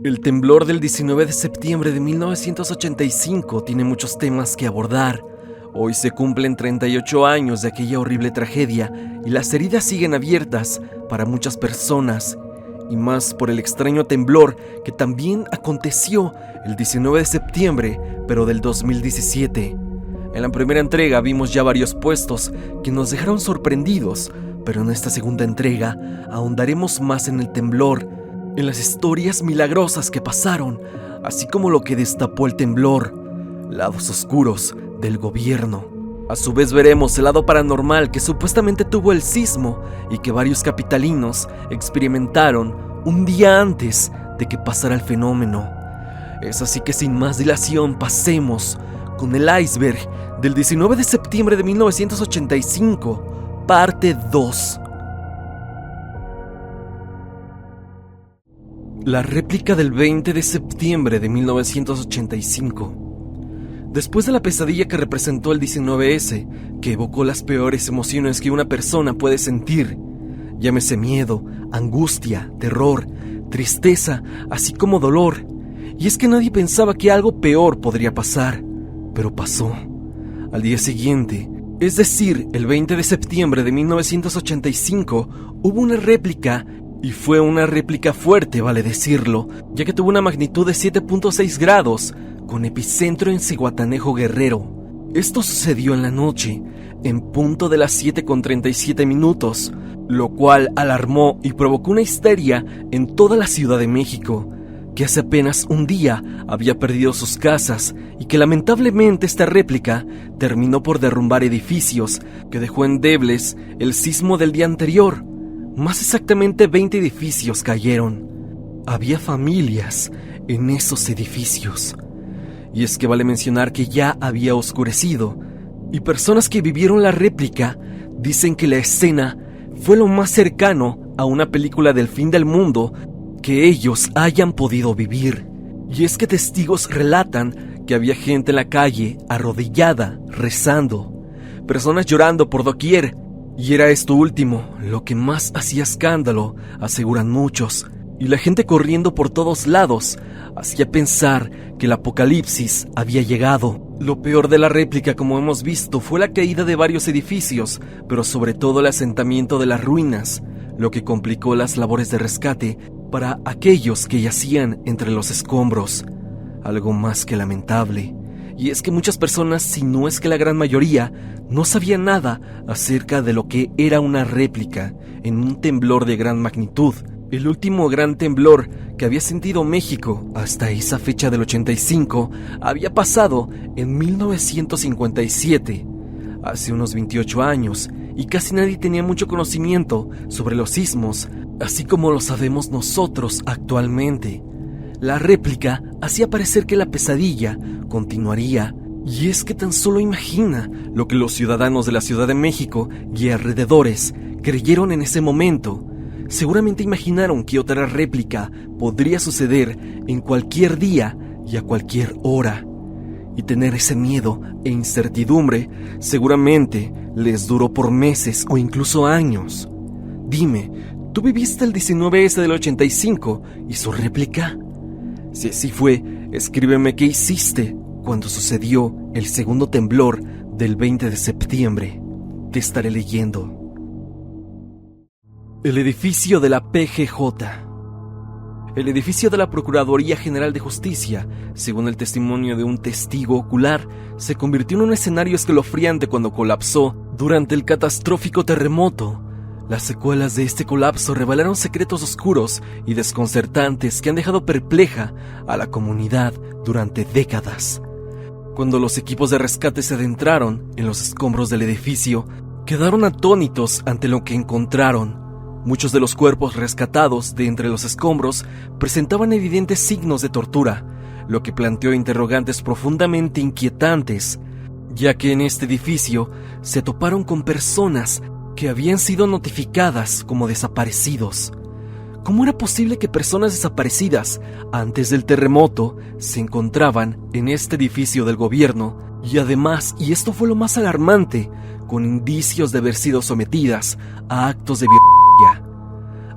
El temblor del 19 de septiembre de 1985 tiene muchos temas que abordar. Hoy se cumplen 38 años de aquella horrible tragedia y las heridas siguen abiertas para muchas personas, y más por el extraño temblor que también aconteció el 19 de septiembre, pero del 2017. En la primera entrega vimos ya varios puestos que nos dejaron sorprendidos, pero en esta segunda entrega ahondaremos más en el temblor, en las historias milagrosas que pasaron, así como lo que destapó el temblor, lados oscuros del gobierno. A su vez veremos el lado paranormal que supuestamente tuvo el sismo y que varios capitalinos experimentaron un día antes de que pasara el fenómeno. Es así que sin más dilación pasemos con el iceberg del 19 de septiembre de 1985, parte 2. La réplica del 20 de septiembre de 1985. Después de la pesadilla que representó el 19S, que evocó las peores emociones que una persona puede sentir, llámese miedo, angustia, terror, tristeza, así como dolor, y es que nadie pensaba que algo peor podría pasar, pero pasó. Al día siguiente, es decir, el 20 de septiembre de 1985, hubo una réplica. Y fue una réplica fuerte, vale decirlo, ya que tuvo una magnitud de 7.6 grados, con epicentro en Zihuatanejo, Guerrero. Esto sucedió en la noche, en punto de las 7:37, lo cual alarmó y provocó una histeria en toda la Ciudad de México, que hace apenas un día había perdido sus casas y que lamentablemente esta réplica terminó por derrumbar edificios que dejó endebles el sismo del día anterior. Más exactamente 20 edificios cayeron. Había familias en esos edificios. Y es que vale mencionar que ya había oscurecido, y personas que vivieron la réplica dicen que la escena fue lo más cercano a una película del fin del mundo que ellos hayan podido vivir. Y es que testigos relatan que había gente en la calle arrodillada, rezando, personas llorando por doquier. Y era esto último lo que más hacía escándalo, aseguran muchos, y la gente corriendo por todos lados hacía pensar que el apocalipsis había llegado. Lo peor de la réplica, como hemos visto, fue la caída de varios edificios, pero sobre todo el asentamiento de las ruinas, lo que complicó las labores de rescate para aquellos que yacían entre los escombros. Algo más que lamentable. Y es que muchas personas, si no es que la gran mayoría, no sabían nada acerca de lo que era una réplica en un temblor de gran magnitud. El último gran temblor que había sentido México hasta esa fecha del 85 había pasado en 1957, hace unos 28 años, y casi nadie tenía mucho conocimiento sobre los sismos, así como lo sabemos nosotros actualmente. La réplica hacía parecer que la pesadilla continuaría, y es que tan solo imagina lo que los ciudadanos de la Ciudad de México y alrededores creyeron en ese momento. Seguramente imaginaron que otra réplica podría suceder en cualquier día y a cualquier hora, y tener ese miedo e incertidumbre seguramente les duró por meses o incluso años. Dime, ¿tú viviste el 19S del 85 y su réplica? Si así fue, escríbeme qué hiciste cuando sucedió el segundo temblor del 20 de septiembre. Te estaré leyendo. El edificio de la PGJ. El edificio de la Procuraduría General de Justicia, según el testimonio de un testigo ocular, se convirtió en un escenario escalofriante cuando colapsó durante el catastrófico terremoto. Las secuelas de este colapso revelaron secretos oscuros y desconcertantes que han dejado perpleja a la comunidad durante décadas. Cuando los equipos de rescate se adentraron en los escombros del edificio, quedaron atónitos ante lo que encontraron. Muchos de los cuerpos rescatados de entre los escombros presentaban evidentes signos de tortura, lo que planteó interrogantes profundamente inquietantes, ya que en este edificio se toparon con personas que habían sido notificadas como desaparecidos. ¿Cómo era posible que personas desaparecidas antes del terremoto se encontraban en este edificio del gobierno? Y además, y esto fue lo más alarmante, con indicios de haber sido sometidas a actos de violencia.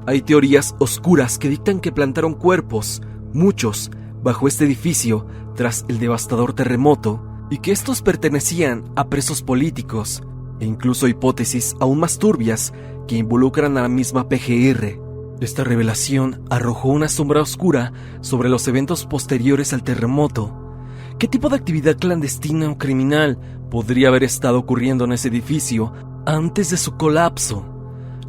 Hay teorías oscuras que dictan que plantaron cuerpos muchos bajo este edificio tras el devastador terremoto, y que estos pertenecían a presos políticos, e incluso hipótesis aún más turbias que involucran a la misma PGR. Esta revelación arrojó una sombra oscura sobre los eventos posteriores al terremoto. ¿Qué tipo de actividad clandestina o criminal podría haber estado ocurriendo en ese edificio antes de su colapso?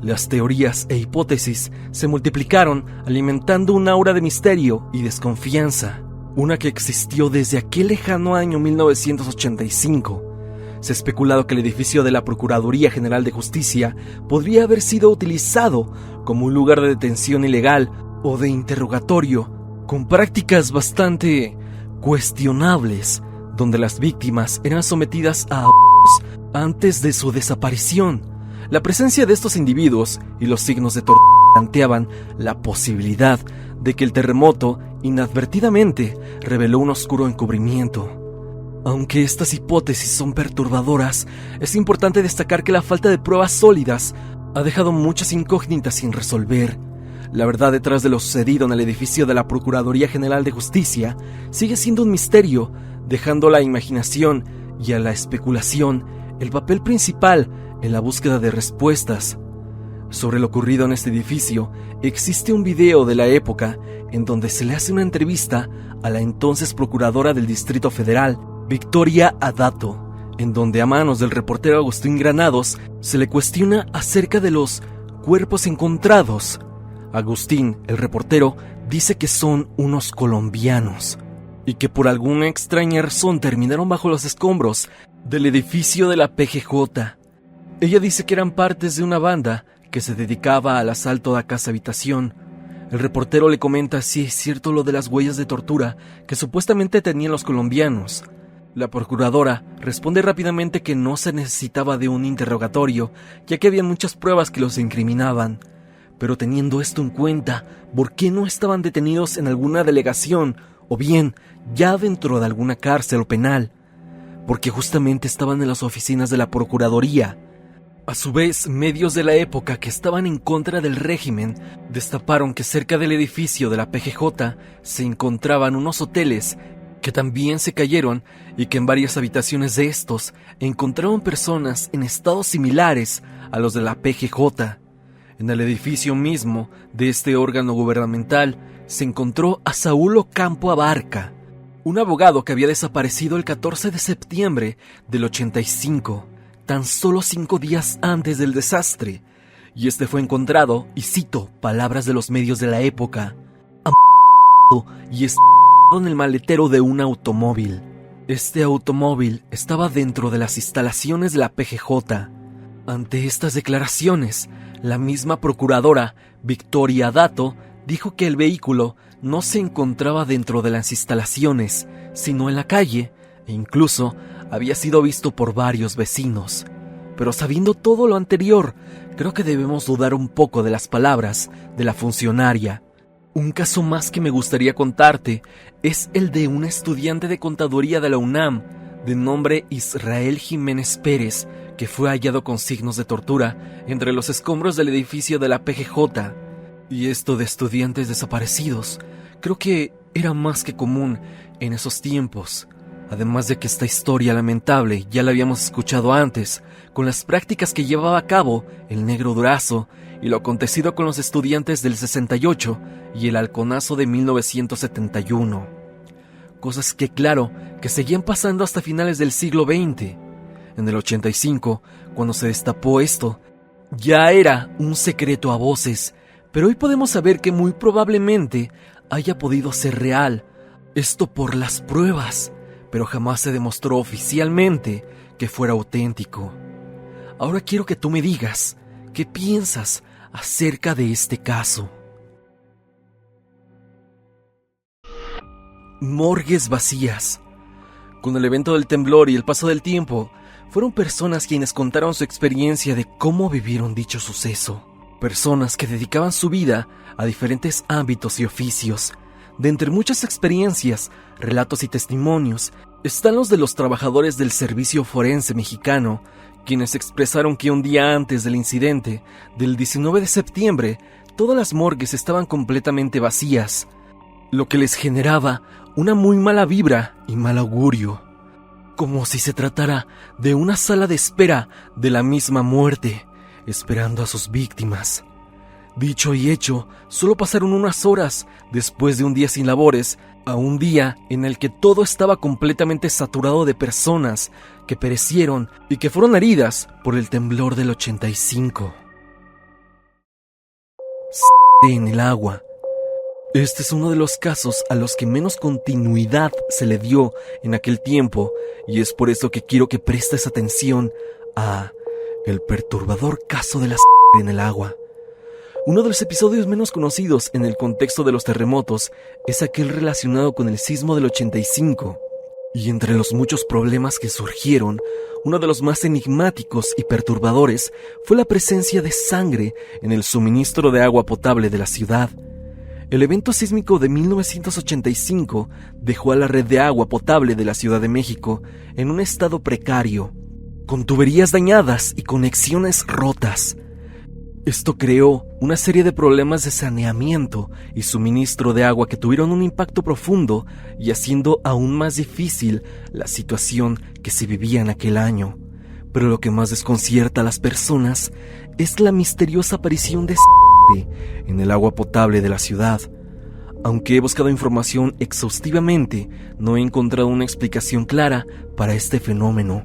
Las teorías e hipótesis se multiplicaron, alimentando un aura de misterio y desconfianza, una que existió desde aquel lejano año 1985. Se ha especulado que el edificio de la Procuraduría General de Justicia podría haber sido utilizado como un lugar de detención ilegal o de interrogatorio, con prácticas bastante cuestionables, donde las víctimas eran sometidas a antes de su desaparición. La presencia de estos individuos y los signos de tortura planteaban la posibilidad de que el terremoto inadvertidamente reveló un oscuro encubrimiento. Aunque estas hipótesis son perturbadoras, es importante destacar que la falta de pruebas sólidas ha dejado muchas incógnitas sin resolver. La verdad detrás de lo sucedido en el edificio de la Procuraduría General de Justicia sigue siendo un misterio, dejando a la imaginación y a la especulación el papel principal en la búsqueda de respuestas. Sobre lo ocurrido en este edificio, existe un video de la época en donde se le hace una entrevista a la entonces procuradora del Distrito Federal, Victoria Adato, en donde a manos del reportero Agustín Granados se le cuestiona acerca de los cuerpos encontrados. Agustín, el reportero, dice que son unos colombianos y que por alguna extraña razón terminaron bajo los escombros del edificio de la PGJ. Ella dice que eran partes de una banda que se dedicaba al asalto a casa-habitación. El reportero le comenta si es cierto lo de las huellas de tortura que supuestamente tenían los colombianos. La procuradora responde rápidamente que no se necesitaba de un interrogatorio, ya que había muchas pruebas que los incriminaban. Pero teniendo esto en cuenta, ¿por qué no estaban detenidos en alguna delegación o bien ya dentro de alguna cárcel o penal? Porque justamente estaban en las oficinas de la Procuraduría. A su vez, medios de la época que estaban en contra del régimen destaparon que cerca del edificio de la PGJ se encontraban unos hoteles que también se cayeron y que en varias habitaciones de estos encontraron personas en estados similares a los de la PGJ. En el edificio mismo de este órgano gubernamental se encontró a Saúl Ocampo Abarca, un abogado que había desaparecido el 14 de septiembre del 85, tan solo 5 días antes del desastre, y este fue encontrado, y cito palabras de los medios de la época, y en el maletero de un automóvil. Este automóvil estaba dentro de las instalaciones de la PGJ. Ante estas declaraciones, la misma procuradora, Victoria Adato, dijo que el vehículo no se encontraba dentro de las instalaciones, sino en la calle, e incluso había sido visto por varios vecinos. Pero sabiendo todo lo anterior, creo que debemos dudar un poco de las palabras de la funcionaria. Un caso más que me gustaría contarte es el de un estudiante de contaduría de la UNAM, de nombre Israel Jiménez Pérez, que fue hallado con signos de tortura entre los escombros del edificio de la PGJ. Y esto de estudiantes desaparecidos, creo que era más que común en esos tiempos. Además de que esta historia lamentable ya la habíamos escuchado antes, con las prácticas que llevaba a cabo el Negro Durazo y lo acontecido con los estudiantes del 68 y el halconazo de 1971. Cosas que claro, que seguían pasando hasta finales del siglo XX. En el 85, cuando se destapó esto, ya era un secreto a voces, pero hoy podemos saber que muy probablemente haya podido ser real. Esto por las pruebas, pero jamás se demostró oficialmente que fuera auténtico. Ahora quiero que tú me digas, ¿qué piensas acerca de este caso? Morgues vacías. Con el evento del temblor y el paso del tiempo, fueron personas quienes contaron su experiencia de cómo vivieron dicho suceso. Personas que dedicaban su vida a diferentes ámbitos y oficios. De entre muchas experiencias, relatos y testimonios, están los de los trabajadores del Servicio Forense Mexicano, quienes expresaron que un día antes del incidente, del 19 de septiembre, todas las morgues estaban completamente vacías. lo que les generaba una muy mala vibra y mal augurio, como si se tratara de una sala de espera de la misma muerte, esperando a sus víctimas. Dicho y hecho, solo pasaron unas horas después de un día sin labores a un día en el que todo estaba completamente saturado de personas que perecieron y que fueron heridas por el temblor del 85. En el agua. Este es uno de los casos a los que menos continuidad se le dio en aquel tiempo, y es por eso que quiero que prestes atención a el perturbador caso de la en el agua. Uno de los episodios menos conocidos en el contexto de los terremotos es aquel relacionado con el sismo del 85. Y entre los muchos problemas que surgieron, uno de los más enigmáticos y perturbadores fue la presencia de sangre en el suministro de agua potable de la ciudad. El evento sísmico de 1985 dejó a la red de agua potable de la Ciudad de México en un estado precario, con tuberías dañadas y conexiones rotas. Esto creó una serie de problemas de saneamiento y suministro de agua que tuvieron un impacto profundo y haciendo aún más difícil la situación que se vivía en aquel año. Pero lo que más desconcierta a las personas es la misteriosa aparición de en el agua potable de la ciudad. Aunque he buscado información exhaustivamente, no he encontrado una explicación clara para este fenómeno.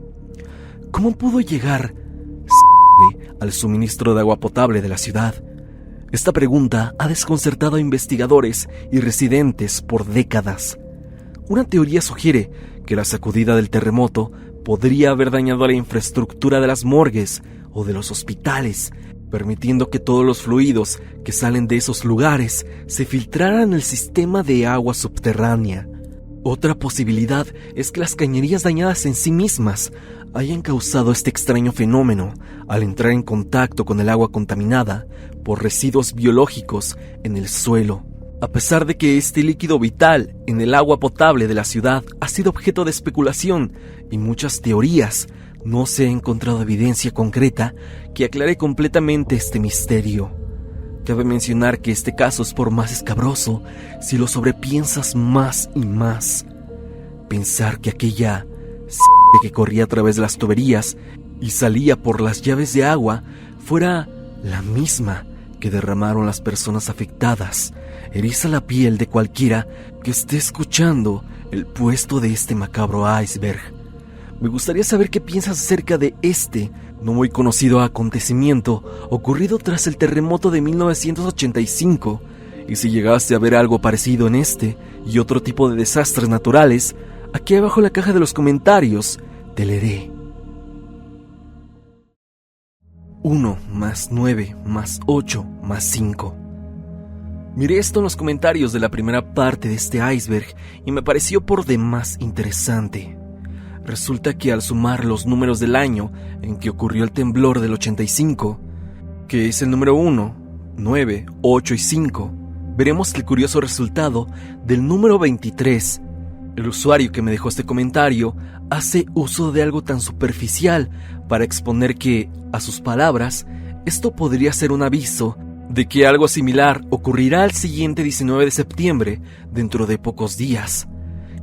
¿Cómo pudo llegar al suministro de agua potable de la ciudad? Esta pregunta ha desconcertado a investigadores y residentes por décadas. Una teoría sugiere que la sacudida del terremoto podría haber dañado la infraestructura de las morgues o de los hospitales, permitiendo que todos los fluidos que salen de esos lugares se filtraran en el sistema de agua subterránea. Otra posibilidad es que las cañerías dañadas en sí mismas hayan causado este extraño fenómeno al entrar en contacto con el agua contaminada por residuos biológicos en el suelo. A pesar de que este líquido vital en el agua potable de la ciudad ha sido objeto de especulación y muchas teorías, no se ha encontrado evidencia concreta que aclare completamente este misterio. Cabe mencionar que este caso es por más escabroso si lo sobrepiensas más y más. Pensar que aquella que corría a través de las tuberías y salía por las llaves de agua fuera la misma que derramaron las personas afectadas eriza la piel de cualquiera que esté escuchando el puesto de este macabro iceberg. Me gustaría saber qué piensas acerca de este no muy conocido acontecimiento ocurrido tras el terremoto de 1985, y si llegaste a ver algo parecido en este y otro tipo de desastres naturales, aquí abajo en la caja de los comentarios te leeré. 1 más 9 más 8 más 5. Miré esto en los comentarios de la primera parte de este iceberg y me pareció por demás interesante. Resulta que al sumar los números del año en que ocurrió el temblor del 85, que es el número 1, 9, 8 y 5, veremos el curioso resultado del número 23. El usuario que me dejó este comentario hace uso de algo tan superficial para exponer que, a sus palabras, esto podría ser un aviso de que algo similar ocurrirá al siguiente 19 de septiembre, dentro de pocos días.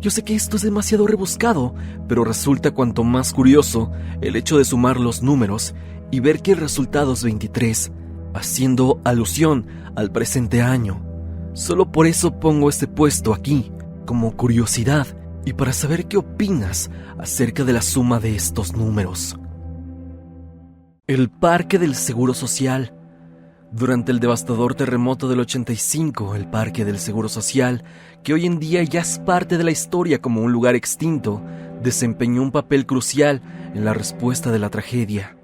Yo sé que esto es demasiado rebuscado, pero resulta cuanto más curioso el hecho de sumar los números y ver que el resultado es 23, haciendo alusión al presente año. Solo por eso pongo este puesto aquí, como curiosidad y para saber qué opinas acerca de la suma de estos números. El Parque del Seguro Social. Durante el devastador terremoto del 85, el Parque del Seguro Social, que hoy en día ya es parte de la historia como un lugar extinto, desempeñó un papel crucial en la respuesta de la tragedia.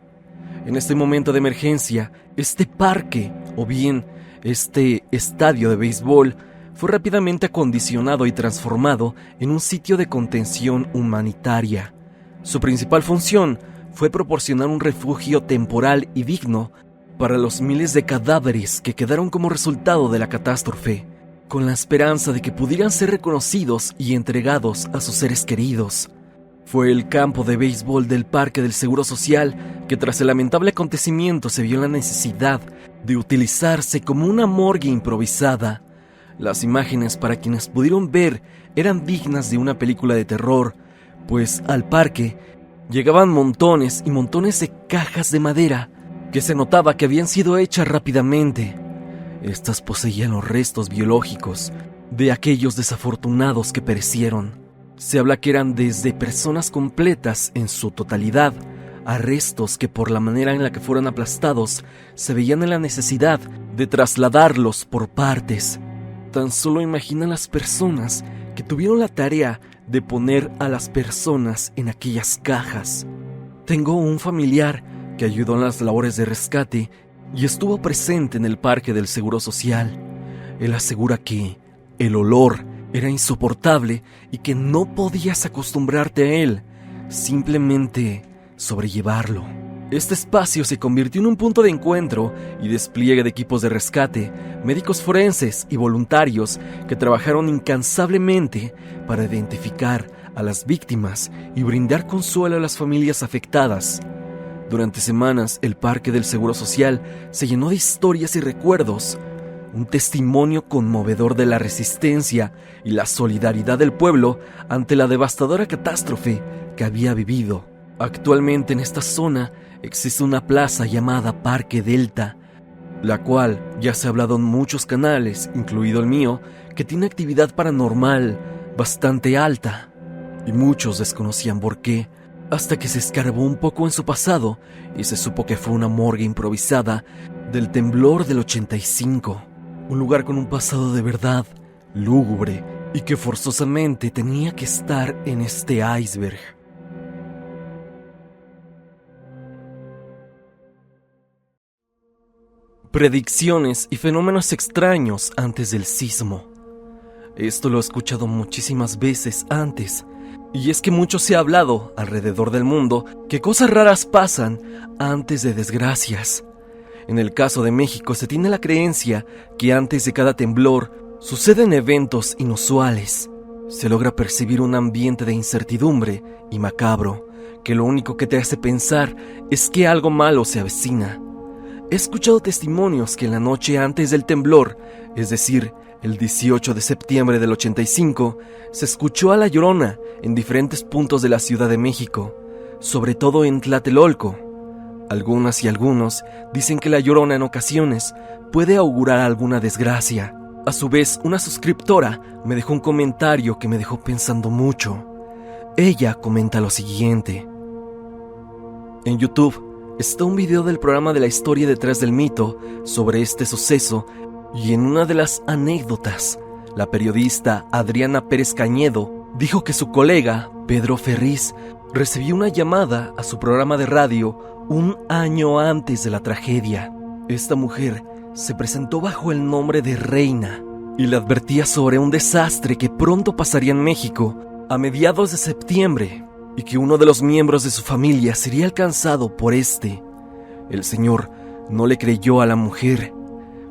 En este momento de emergencia, este parque, o bien este estadio de béisbol, fue rápidamente acondicionado y transformado en un sitio de contención humanitaria. Su principal función fue proporcionar un refugio temporal y digno para los miles de cadáveres que quedaron como resultado de la catástrofe, con la esperanza de que pudieran ser reconocidos y entregados a sus seres queridos. Fue el campo de béisbol del Parque del Seguro Social que tras el lamentable acontecimiento se vio la necesidad de utilizarse como una morgue improvisada. Las imágenes, para quienes pudieron ver, eran dignas de una película de terror, pues al parque llegaban montones y montones de cajas de madera que se notaba que habían sido hechas rápidamente. Estas poseían los restos biológicos de aquellos desafortunados que perecieron. Se habla que eran desde personas completas en su totalidad a restos que, por la manera en la que fueron aplastados, se veían en la necesidad de trasladarlos por partes. Tan solo imagina las personas que tuvieron la tarea de poner a las personas en aquellas cajas. Tengo un familiar que ayudó en las labores de rescate y estuvo presente en el parque del Seguro Social. Él asegura que el olor era insoportable y que no podías acostumbrarte a él, simplemente sobrellevarlo. Este espacio se convirtió en un punto de encuentro y despliegue de equipos de rescate, médicos forenses y voluntarios que trabajaron incansablemente para identificar a las víctimas y brindar consuelo a las familias afectadas. Durante semanas, el Parque del Seguro Social se llenó de historias y recuerdos, un testimonio conmovedor de la resistencia y la solidaridad del pueblo ante la devastadora catástrofe que había vivido. Actualmente en esta zona existe una plaza llamada Parque Delta, la cual ya se ha hablado en muchos canales, incluido el mío, que tiene actividad paranormal bastante alta, y muchos desconocían por qué, hasta que se escarbó un poco en su pasado y se supo que fue una morgue improvisada del temblor del 85, un lugar con un pasado de verdad lúgubre y que forzosamente tenía que estar en este iceberg. Predicciones y fenómenos extraños antes del sismo. Esto lo he escuchado muchísimas veces antes, y es que mucho se ha hablado alrededor del mundo que cosas raras pasan antes de desgracias. En el caso de México se tiene la creencia que antes de cada temblor suceden eventos inusuales. Se logra percibir un ambiente de incertidumbre y macabro, que lo único que te hace pensar es que algo malo se avecina. He escuchado testimonios que en la noche antes del temblor, es decir, el 18 de septiembre del 85, se escuchó a La Llorona en diferentes puntos de la Ciudad de México, sobre todo en Tlatelolco. Algunas y algunos dicen que La Llorona en ocasiones puede augurar alguna desgracia. A su vez, una suscriptora me dejó un comentario que me dejó pensando mucho. Ella comenta lo siguiente: en YouTube está un video del programa de la historia detrás del mito sobre este suceso, y en una de las anécdotas, la periodista Adriana Pérez Cañedo dijo que su colega, Pedro Ferriz, recibió una llamada a su programa de radio un año antes de la tragedia. Esta mujer se presentó bajo el nombre de Reina y le advertía sobre un desastre que pronto pasaría en México a mediados de septiembre, y que uno de los miembros de su familia sería alcanzado por este. El señor no le creyó a la mujer.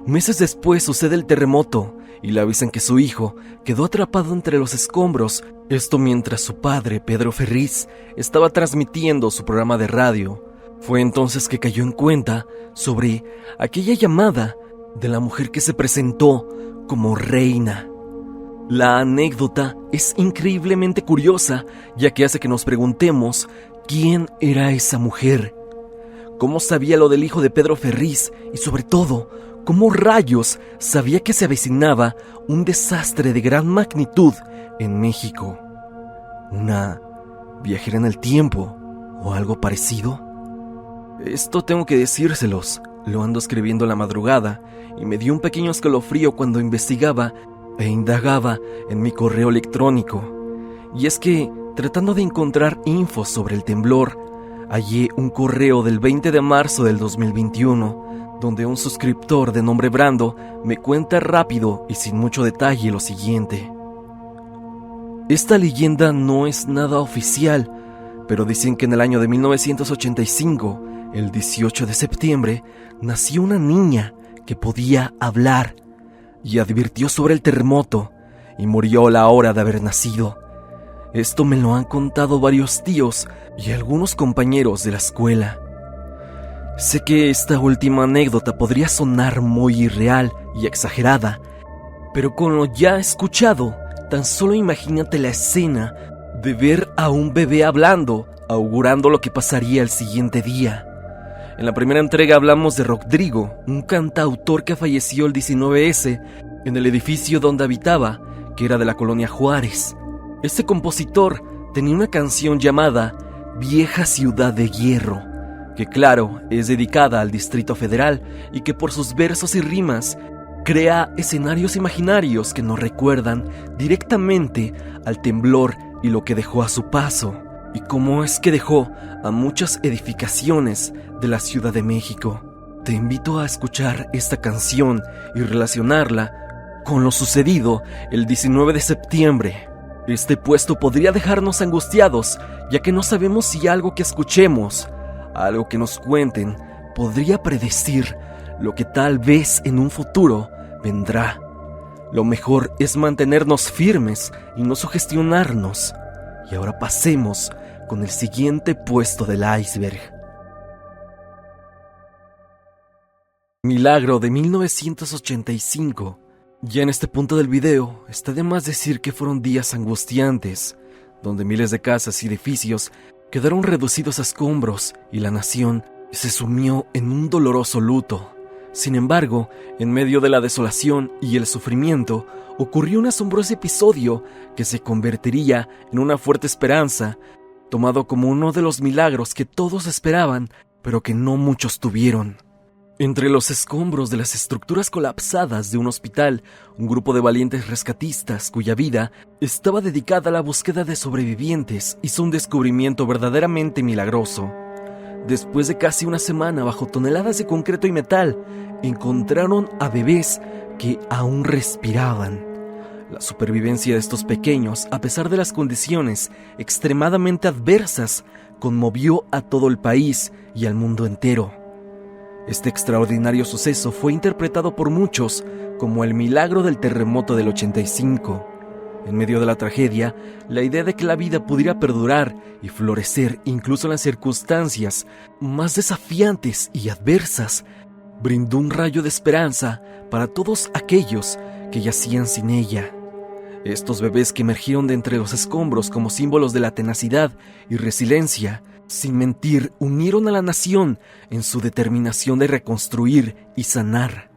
Meses después sucede el terremoto y le avisan que su hijo quedó atrapado entre los escombros, esto mientras su padre, Pedro Ferriz, estaba transmitiendo su programa de radio. Fue entonces que cayó en cuenta sobre aquella llamada de la mujer que se presentó como Reina. La anécdota es increíblemente curiosa, ya que hace que nos preguntemos quién era esa mujer, cómo sabía lo del hijo de Pedro Ferriz y, sobre todo, cómo rayos sabía que se avecinaba un desastre de gran magnitud en México. ¿Una viajera en el tiempo o algo parecido? Esto tengo que decírselos, lo ando escribiendo en la madrugada y me dio un pequeño escalofrío cuando investigaba e indagaba en mi correo electrónico. Y es que, tratando de encontrar info sobre el temblor, hallé un correo del 20 de marzo del 2021, donde un suscriptor de nombre Brando me cuenta rápido y sin mucho detalle lo siguiente. Esta leyenda no es nada oficial, pero dicen que en el año de 1985, el 18 de septiembre, nació una niña que podía hablar y advirtió sobre el terremoto y murió a la hora de haber nacido. Esto me lo han contado varios tíos y algunos compañeros de la escuela. Sé que esta última anécdota podría sonar muy irreal y exagerada, Pero con lo ya escuchado, tan solo imagínate la escena de ver a un bebé hablando, augurando lo que pasaría el siguiente día. En la primera entrega hablamos de Rodrigo, un cantautor que falleció el 19S en el edificio donde habitaba, que era de la colonia Juárez. Este compositor tenía una canción llamada Vieja Ciudad de Hierro, que claro, es dedicada al Distrito Federal y que por sus versos y rimas crea escenarios imaginarios que nos recuerdan directamente al temblor y lo que dejó a su paso, y cómo es que dejó a muchas edificaciones de la Ciudad de México. Te invito a escuchar esta canción y relacionarla con lo sucedido el 19 de septiembre. Este puesto podría dejarnos angustiados, ya que no sabemos si algo que escuchemos, algo que nos cuenten, podría predecir lo que tal vez en un futuro vendrá. Lo mejor es mantenernos firmes y no sugestionarnos. Y ahora pasemos con el siguiente puesto del iceberg. Milagro de 1985. Ya en este punto del video, está de más decir que fueron días angustiantes, donde miles de casas y edificios quedaron reducidos a escombros y la nación se sumió en un doloroso luto. Sin embargo, en medio de la desolación y el sufrimiento, ocurrió un asombroso episodio que se convertiría en una fuerte esperanza, tomado como uno de los milagros que todos esperaban, pero que no muchos tuvieron. Entre los escombros de las estructuras colapsadas de un hospital, un grupo de valientes rescatistas cuya vida estaba dedicada a la búsqueda de sobrevivientes hizo un descubrimiento verdaderamente milagroso. Después de casi una semana bajo toneladas de concreto y metal, encontraron a bebés que aún respiraban. La supervivencia de estos pequeños, a pesar de las condiciones extremadamente adversas, conmovió a todo el país y al mundo entero. Este extraordinario suceso fue interpretado por muchos como el milagro del terremoto del 85. En medio de la tragedia, la idea de que la vida pudiera perdurar y florecer incluso en las circunstancias más desafiantes y adversas, brindó un rayo de esperanza para todos aquellos que yacían sin ella. Estos bebés que emergieron de entre los escombros como símbolos de la tenacidad y resiliencia, sin mentir, unieron a la nación en su determinación de reconstruir y sanar.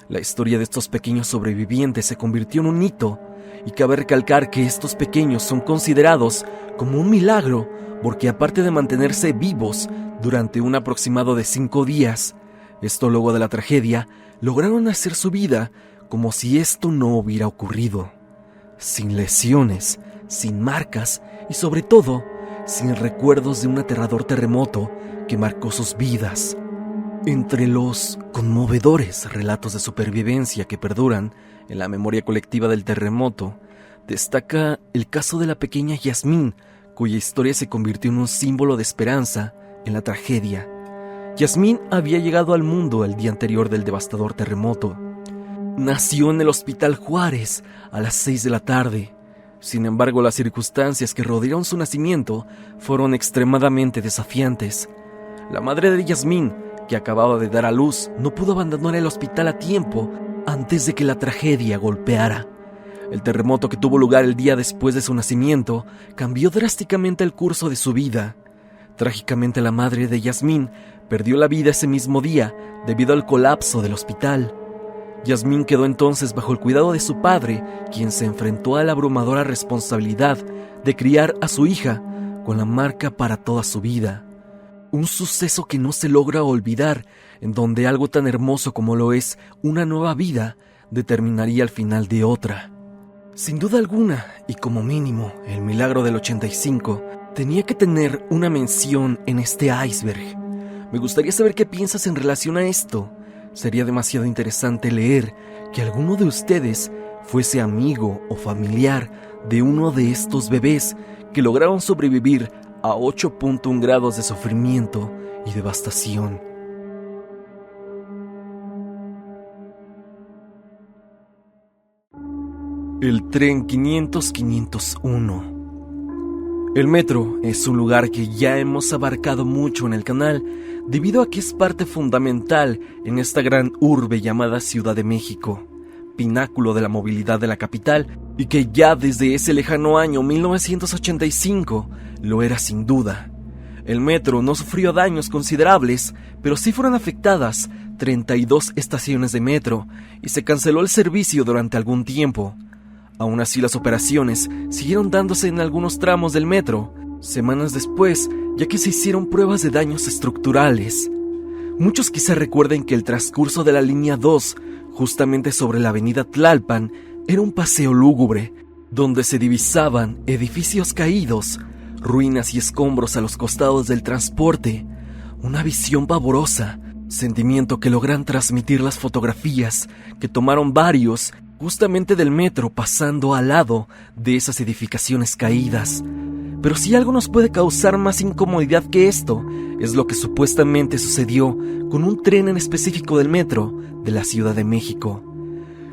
La historia de estos pequeños sobrevivientes se convirtió en un hito, y cabe recalcar que estos pequeños son considerados como un milagro porque aparte de mantenerse vivos durante un aproximado de 5 días, esto luego de la tragedia, lograron hacer su vida como si esto no hubiera ocurrido, sin lesiones, sin marcas y sobre todo, sin recuerdos de un aterrador terremoto que marcó sus vidas. Entre los conmovedores relatos de supervivencia que perduran en la memoria colectiva del terremoto, destaca el caso de la pequeña Yasmín, cuya historia se convirtió en un símbolo de esperanza en la tragedia. Yasmín había llegado al mundo el día anterior del devastador terremoto. Nació en el Hospital Juárez a las 6 de la tarde. Sin embargo, las circunstancias que rodearon su nacimiento fueron extremadamente desafiantes. La madre de Yasmín, que acababa de dar a luz, no pudo abandonar el hospital a tiempo antes de que la tragedia golpeara. El terremoto que tuvo lugar el día después de su nacimiento cambió drásticamente el curso de su vida. Trágicamente, la madre de Yasmín perdió la vida ese mismo día debido al colapso del hospital. Yasmín quedó entonces bajo el cuidado de su padre, quien se enfrentó a la abrumadora responsabilidad de criar a su hija con la marca para toda su vida. Un suceso que no se logra olvidar, en donde algo tan hermoso como lo es una nueva vida determinaría el final de otra. Sin duda alguna, y como mínimo, el milagro del 85 tenía que tener una mención en este iceberg. Me gustaría saber qué piensas en relación a esto. Sería demasiado interesante leer que alguno de ustedes fuese amigo o familiar de uno de estos bebés que lograron sobrevivir a 8.1 grados de sufrimiento y devastación. El tren 500-501. El metro es un lugar que ya hemos abarcado mucho en el canal, debido a que es parte fundamental en esta gran urbe llamada Ciudad de México. pináculo de la movilidad de la capital y que ya desde ese lejano año 1985 lo era sin duda. El metro no sufrió daños considerables, pero sí fueron afectadas 32 estaciones de metro y se canceló el servicio durante algún tiempo. Aún así, las operaciones siguieron dándose en algunos tramos del metro, semanas después, ya que se hicieron pruebas de daños estructurales. Muchos quizá recuerden que el transcurso de la línea 2, justamente sobre la avenida Tlalpan, era un paseo lúgubre, donde se divisaban edificios caídos, ruinas y escombros a los costados del transporte. Una visión pavorosa, sentimiento que logran transmitir las fotografías que tomaron varios justamente del metro pasando al lado de esas edificaciones caídas. Pero si algo nos puede causar más incomodidad que esto, es lo que supuestamente sucedió con un tren en específico del metro de la Ciudad de México.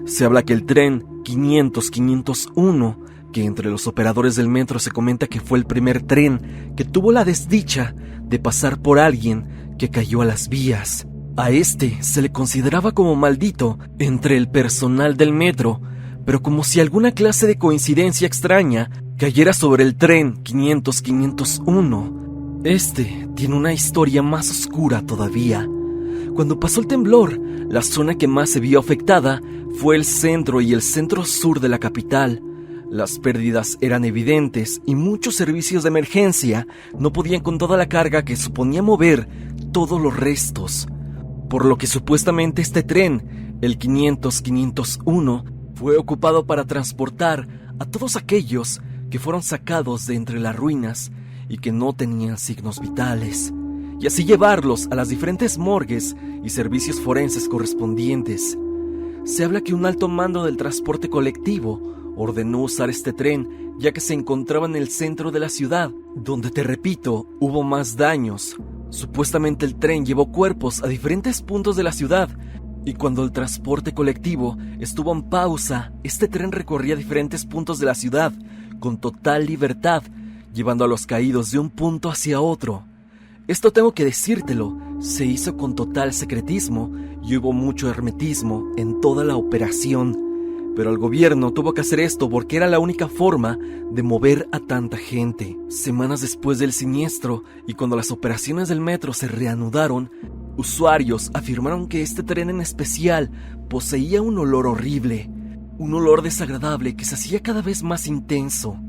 Se habla que el tren 500-501, que entre los operadores del metro se comenta que fue el primer tren que tuvo la desdicha de pasar por alguien que cayó a las vías. A este se le consideraba como maldito entre el personal del metro, pero como si alguna clase de coincidencia extraña cayera sobre el tren 500-501. Este tiene una historia más oscura todavía. Cuando pasó el temblor, la zona que más se vio afectada fue el centro y el centro sur de la capital. Las pérdidas eran evidentes y muchos servicios de emergencia no podían con toda la carga que suponía mover todos los restos. Por lo que supuestamente este tren, el 500-501, fue ocupado para transportar a todos aquellos que fueron sacados de entre las ruinas y que no tenían signos vitales, y así llevarlos a las diferentes morgues y servicios forenses correspondientes. Se habla que un alto mando del transporte colectivo ordenó usar este tren ya que se encontraba en el centro de la ciudad, donde, te repito, hubo más daños. Supuestamente el tren llevó cuerpos a diferentes puntos de la ciudad, y cuando el transporte colectivo estuvo en pausa, este tren recorría diferentes puntos de la ciudad con total libertad, llevando a los caídos de un punto hacia otro. Esto tengo que decírtelo, se hizo con total secretismo y hubo mucho hermetismo en toda la operación. Pero el gobierno tuvo que hacer esto porque era la única forma de mover a tanta gente. Semanas después del siniestro y cuando las operaciones del metro se reanudaron, usuarios afirmaron que este tren en especial poseía un olor horrible, un olor desagradable que se hacía cada vez más intenso,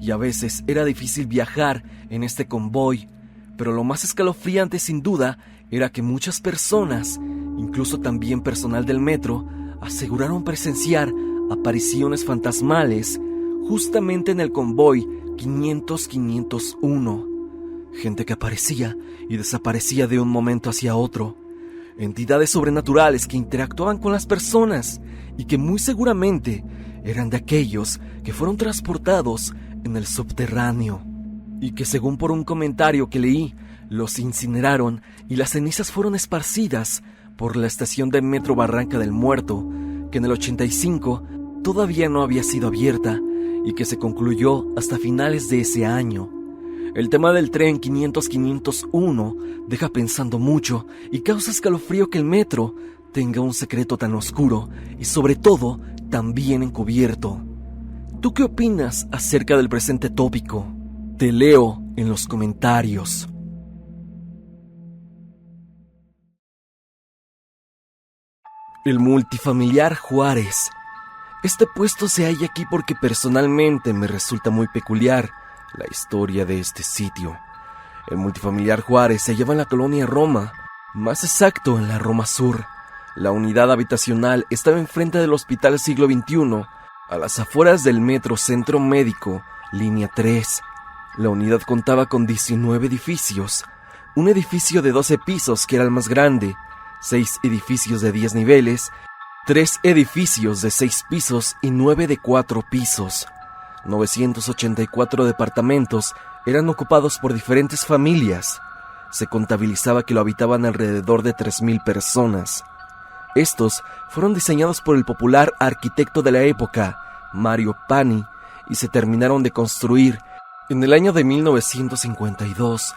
y a veces era difícil viajar en este convoy. Pero lo más escalofriante sin duda era que muchas personas, incluso también personal del metro, aseguraron presenciar apariciones fantasmales justamente en el convoy 500-501. Gente que aparecía y desaparecía de un momento hacia otro. Entidades sobrenaturales que interactuaban con las personas y que muy seguramente eran de aquellos que fueron transportados en el subterráneo. Y que según por un comentario que leí, los incineraron y las cenizas fueron esparcidas por la estación de metro Barranca del Muerto, que en el 85 todavía no había sido abierta y que se concluyó hasta finales de ese año. El tema del tren 500-501 deja pensando mucho y causa escalofrío que el metro tenga un secreto tan oscuro y sobre todo tan bien encubierto. ¿Tú qué opinas acerca del presente tópico? Te leo en los comentarios. El multifamiliar Juárez. Este puesto se halla aquí porque personalmente me resulta muy peculiar la historia de este sitio. El multifamiliar Juárez se hallaba en la colonia Roma, más exacto en la Roma Sur. La unidad habitacional estaba enfrente del Hospital Siglo XXI, a las afueras del Metro Centro Médico, línea 3. La unidad contaba con 19 edificios, un edificio de 12 pisos que era el más grande, 6 edificios de 10 niveles, 3 edificios de 6 pisos y 9 de 4 pisos. 984 departamentos eran ocupados por diferentes familias. Se contabilizaba que lo habitaban alrededor de 3,000 personas. Estos fueron diseñados por el popular arquitecto de la época, Mario Pani, y se terminaron de construir en el año de 1952.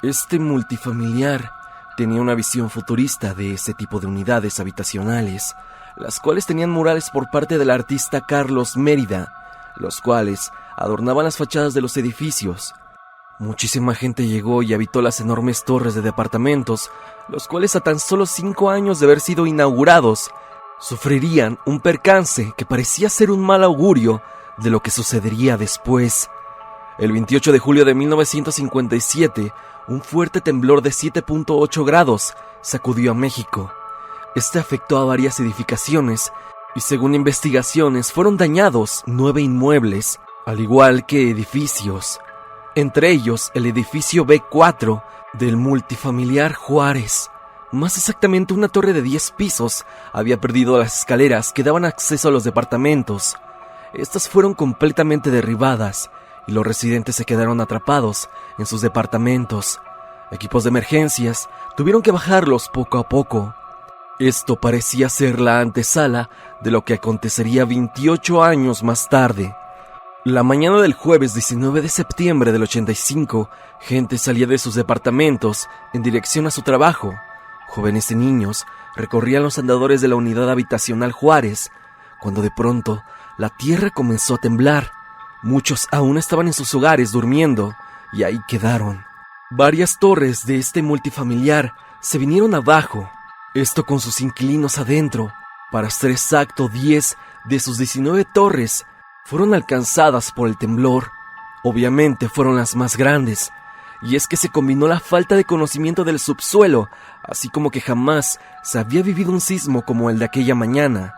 Este multifamiliar tenía una visión futurista de ese tipo de unidades habitacionales, las cuales tenían murales por parte del artista Carlos Mérida, los cuales adornaban las fachadas de los edificios. Muchísima gente llegó y habitó las enormes torres de departamentos, los cuales a tan solo 5 años de haber sido inaugurados, sufrirían un percance que parecía ser un mal augurio de lo que sucedería después. El 28 de julio de 1957, un fuerte temblor de 7.8 grados sacudió a México. Este afectó a varias edificaciones y, según investigaciones, fueron dañados 9 inmuebles, al igual que edificios. Entre ellos, el edificio B4 del multifamiliar Juárez. Más exactamente, una torre de 10 pisos había perdido las escaleras que daban acceso a los departamentos. Estas fueron completamente derribadas y los residentes se quedaron atrapados en sus departamentos. Equipos de emergencias tuvieron que bajarlos poco a poco. Esto parecía ser la antesala de lo que acontecería 28 años más tarde. La mañana del jueves 19 de septiembre del 85, gente salía de sus departamentos en dirección a su trabajo. Jóvenes y niños recorrían los andadores de la unidad habitacional Juárez, cuando de pronto la tierra comenzó a temblar. Muchos aún estaban en sus hogares durmiendo, y ahí quedaron. Varias torres de este multifamiliar se vinieron abajo, esto con sus inquilinos adentro. Para ser exacto, 10 de sus 19 torres fueron alcanzadas por el temblor. Obviamente fueron las más grandes, y es que se combinó la falta de conocimiento del subsuelo, así como que jamás se había vivido un sismo como el de aquella mañana,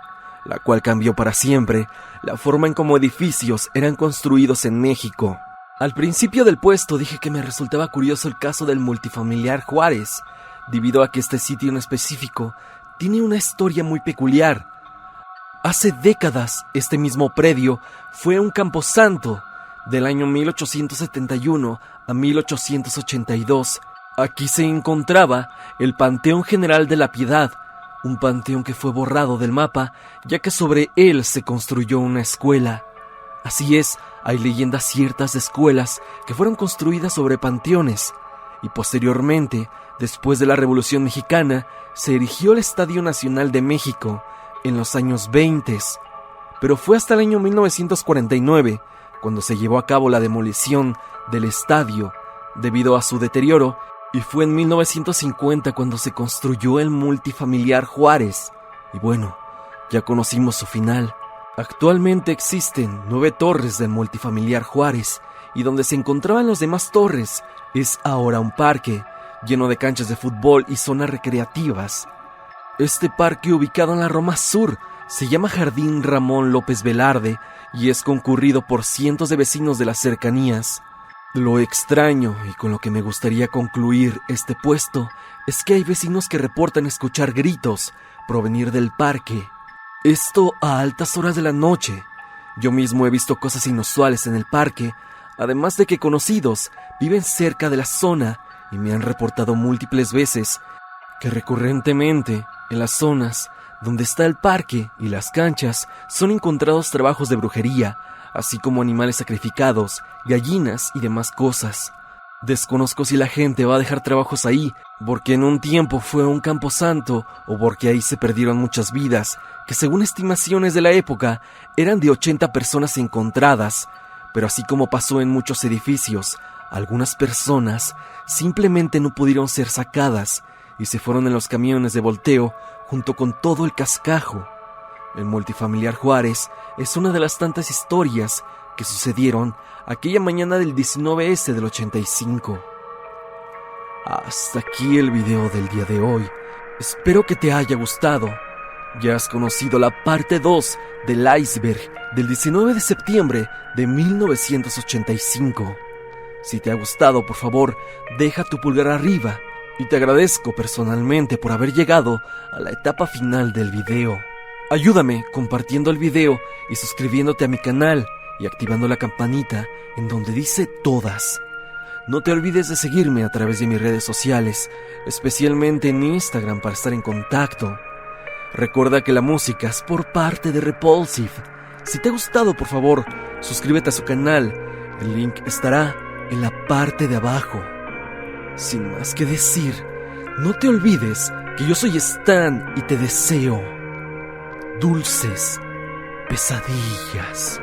la cual cambió para siempre la forma en cómo edificios eran construidos en México. Al principio del puesto dije que me resultaba curioso el caso del multifamiliar Juárez, debido a que este sitio en específico tiene una historia muy peculiar. Hace décadas, este mismo predio fue un camposanto del año 1871 a 1882. Aquí se encontraba el Panteón General de la Piedad, un panteón que fue borrado del mapa, ya que sobre él se construyó una escuela. Así es, hay leyendas ciertas de escuelas que fueron construidas sobre panteones, y posteriormente, después de la Revolución Mexicana, se erigió el Estadio Nacional de México en los años 20, pero fue hasta el año 1949 cuando se llevó a cabo la demolición del estadio debido a su deterioro, y fue en 1950 cuando se construyó el multifamiliar Juárez. Y bueno, ya conocimos su final. Actualmente existen 9 torres del multifamiliar Juárez, y donde se encontraban las demás torres es ahora un parque lleno de canchas de fútbol y zonas recreativas. Este parque, ubicado en la Roma Sur, se llama Jardín Ramón López Velarde y es concurrido por cientos de vecinos de las cercanías. Lo extraño, y con lo que me gustaría concluir este puesto, es que hay vecinos que reportan escuchar gritos provenir del parque. Esto a altas horas de la noche. Yo mismo he visto cosas inusuales en el parque, además de que conocidos viven cerca de la zona y me han reportado múltiples veces que recurrentemente en las zonas donde está el parque y las canchas son encontrados trabajos de brujería, así como animales sacrificados, gallinas y demás cosas. Desconozco si la gente va a dejar trabajos ahí porque en un tiempo fue un camposanto o porque ahí se perdieron muchas vidas, que según estimaciones de la época eran de 80 personas encontradas. Pero así como pasó en muchos edificios, algunas personas simplemente no pudieron ser sacadas y se fueron en los camiones de volteo junto con todo el cascajo. El multifamiliar Juárez es una de las tantas historias que sucedieron aquella mañana del 19S del 85. Hasta aquí el video del día de hoy. Espero que te haya gustado. Ya has conocido la parte 2 del iceberg del 19 de septiembre de 1985. Si te ha gustado, por favor, deja tu pulgar arriba y te agradezco personalmente por haber llegado a la etapa final del video. Ayúdame compartiendo el video y suscribiéndote a mi canal y activando la campanita en donde dice todas. No te olvides de seguirme a través de mis redes sociales, especialmente en Instagram para estar en contacto. Recuerda que la música es por parte de Repulsive. Si te ha gustado, por favor, suscríbete a su canal. El link estará en la parte de abajo. Sin más que decir, no te olvides que yo soy Stan y te deseo dulces pesadillas.